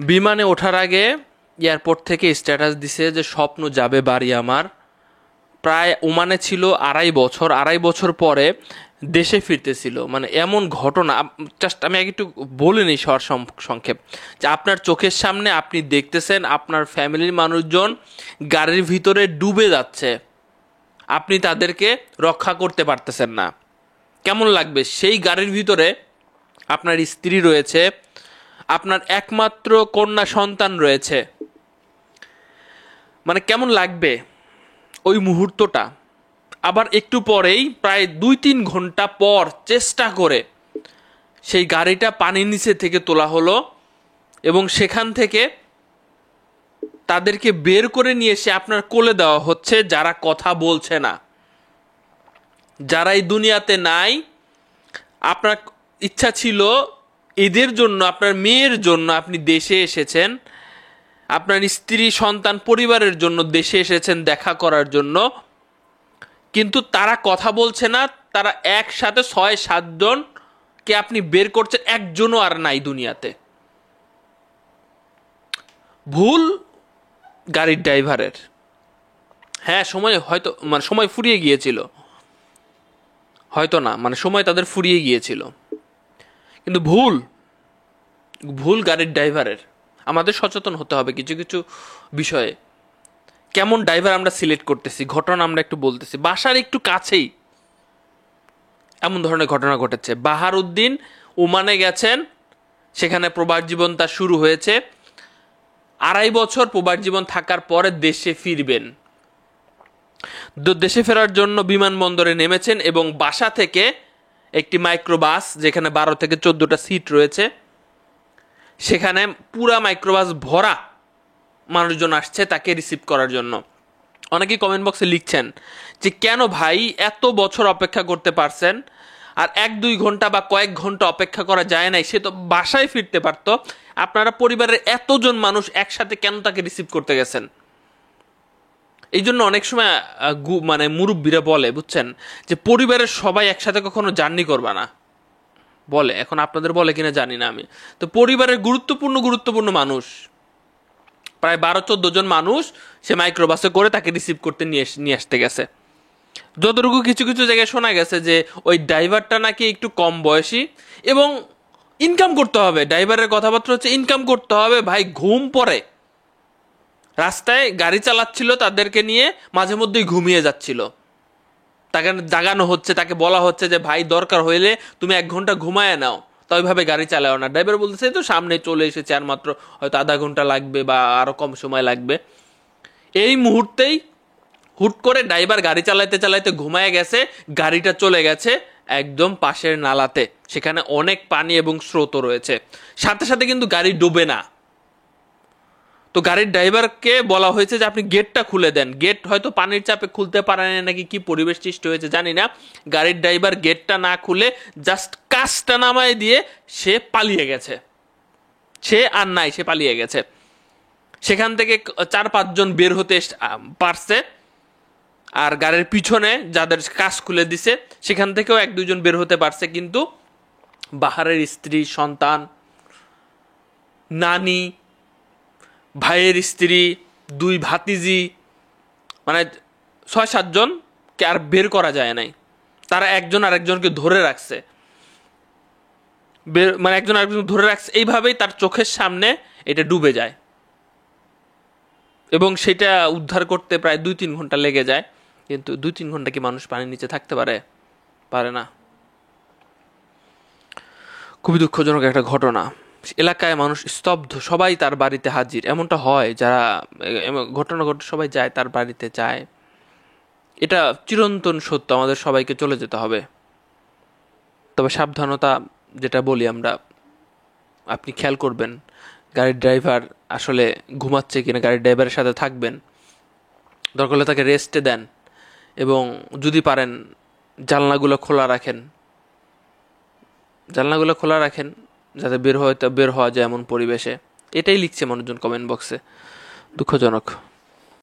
বিমানে ওঠার আগে এয়ারপোর্ট থেকে স্ট্যাটাস দিছে যে স্বপ্ন যাবে বাড়ি আমার। প্রায় ওমানে ছিল 2.5 বছর, 2.5 বছর পরে দেশে ফিরতেছিল। মানে এমন ঘটনা, জাস্ট আমি আগে একটু বলে নিই সংক্ষেপ, যে আপনার চোখের সামনে আপনি দেখতেছেন আপনার ফ্যামিলির মানুষজন গাড়ির ভিতরে ডুবে যাচ্ছে, আপনি তাদেরকে রক্ষা করতে পারতেছেন না। কেমন লাগবে? সেই গাড়ির ভিতরে আপনার স্ত্রী রয়েছে, আপনার একমাত্র কন্যা সন্তান রয়েছে। মানে কেমন লাগবে ওই মুহূর্তটা। আবার একটু পরেই প্রায় 2-3 ঘন্টা পর চেষ্টা করে সেই গাড়িটা পানির নিচে থেকে তোলা হলো এবং সেখান থেকে তাদেরকে বের করে নিয়ে এসে আপনার কোলে দেওয়া হচ্ছে, যারা কথা বলছে না, যারা এই দুনিয়াতে নাই। আপনার ইচ্ছা ছিল এদের জন্য, আপনার মেয়ের জন্য আপনি দেশে এসেছেন, আপনার স্ত্রী সন্তান পরিবারের জন্য দেশে এসেছেন দেখা করার জন্য, কিন্তু তারা কথা বলছে না। তারা একসাথে 6-7 জনকে আপনি বের করছেন, একজনও আর নাই দুনিয়াতে। ভুল গাড়ির ড্রাইভারের। হ্যাঁ, সময় হয়তো মানে সময় ফুরিয়ে গিয়েছিল, হয়তো না, মানে সময় তাদের ফুরিয়ে গিয়েছিল, কিন্তু ভুল গাড়ির ড্রাইভারের। আমাদের সচেতন হতে হবে কিছু কিছু বিষয়ে। কেমন ড্রাইভার আমরা সিলেক্ট করতেছি, ঘটনা আমরা একটু বলতেছি। বাসার একটু কাছেই এমন ধরনের ঘটনা ঘটেছে। বাহারউদ্দিন ওমানে গেছেন, সেখানে প্রবাস জীবন তার শুরু হয়েছে। 2.5 বছর প্রবাস জীবন থাকার পরে দেশে ফিরবেন। দেশে ফেরার জন্য বিমানবন্দরে নেমেছেন এবং বাসা থেকে একটি মাইক্রোবাস, যেখানে 12 থেকে 14টা সিট রয়েছে, সেখানে পুরা মাইক্রোবাস ভরা মানুষজন আসছে তাকে রিসিভ করার জন্য। অনেকেই কমেন্ট বক্সে লিখছেন যে কেন ভাই এত বছর অপেক্ষা করতে পারছেন, আর 1-2 ঘন্টা বা কয়েক ঘন্টা অপেক্ষা করা যায় নাই, সে তো বাসায় ফিরতে পারত। আপনারা পরিবারের এতজন মানুষ একসাথে কেন তাকে রিসিভ করতে গেছেন? এই জন্য অনেক সময় মানে মুরব্বীরা বলে, বুঝছেন, যে পরিবারের সবাই একসাথে কখনো জার্নি করবা না বলে। এখন আপনাদের বলে কিনা জানি না আমি। তো পরিবারের গুরুত্বপূর্ণ মানুষ, প্রায় 12-14 জন মানুষ সে মাইক্রোবাসে করে তাকে রিসিভ করতে নিয়ে আসতে গেছে। যতটুকু কিছু কিছু জায়গায় শোনা গেছে যে ওই ড্রাইভারটা নাকি একটু কম বয়সী এবং ইনকাম করতে হবে। ড্রাইভারের কথাবার্তা হচ্ছে ইনকাম করতে হবে। ভাই ঘুম পড়ে, রাস্তায় গাড়ি চালাচ্ছিল তাদেরকে নিয়ে, মাঝে মধ্যেই ঘুমিয়ে যাচ্ছিল। তাকে জাগানো হচ্ছে, তাকে বলা হচ্ছে যে ভাই দরকার হইলে তুমি 1 ঘন্টা ঘুমায় নাও, তা ওইভাবে গাড়ি চালাও না। ড্রাইভার বলতেছে তো সামনে চলে এসেছে, আর মাত্র হয়তো আধা ঘন্টা লাগবে বা আরো কম সময় লাগবে। এই মুহূর্তেই হুট করে ড্রাইভার গাড়ি চালাইতে চালাইতে ঘুমায় গেছে, গাড়িটা চলে গেছে একদম পাশের নালাতে, সেখানে অনেক পানি এবং স্রোত রয়েছে। সাথে সাথে কিন্তু গাড়ি ডুবে না। তো গাড়ির ড্রাইভারকে বলা হয়েছে যে আপনি গেটটা খুলে দেন। গেট হয়তো পানির চাপে খুলতে পারে না, নাকি কি পরিবেশ সৃষ্টি হয়েছে জানি না। গাড়ির ড্রাইভার গেটটা না খুলে জাস্ট কাজটা নামায় দিয়ে সে পালিয়ে গেছে। সে আর নাই, সে পালিয়ে গেছে। সেখান থেকে 4-5 জন বের হতে পারছে, আর গাড়ির পিছনে যাদের কাজ খুলে দিছে সেখান থেকেও 1-2 জন বের হতে পারছে। কিন্তু বাহারের স্ত্রী, সন্তান, নানি, ভাইয়ের স্ত্রী, 2 ভাতিজি, মানে 6-7 জনকে আর বের করা যায় নাই। তারা একজন আরেকজনকে ধরে রাখছে, মানে একজন আরেকজন ধরে রাখছে। এইভাবেই তার চোখের সামনে এটা ডুবে যায় এবং সেটা উদ্ধার করতে প্রায় 2-3 ঘন্টা লেগে যায়। কিন্তু 2-3 ঘন্টা কি মানুষ পানির নিচে থাকতে পারে না। খুবই দুঃখজনক একটা ঘটনা। এলাকায় মানুষ স্তব্ধ, সবাই তার বাড়িতে হাজির। এমনটা হয়, যারা ঘটনা ঘটে সবাই যায়, তার বাড়িতে যায়। এটা চিরন্তন সত্য, আমাদের সবাইকে চলে যেতে হবে। তবে সাবধানতা যেটা বলি আমরা, আপনি খেয়াল করবেন গাড়ির ড্রাইভার আসলে ঘুমাচ্ছে কিনা, গাড়ির ড্রাইভারের সাথে থাকবেন, দরকার হলে তাকে রেস্টে দেন এবং যদি পারেন জানলাগুলো খোলা রাখেন যাতে বের হওয়া যায় এমন পরিবেশে। এটাই লিখছে মানুষজন কমেন্ট বক্সে। দুঃখজনক।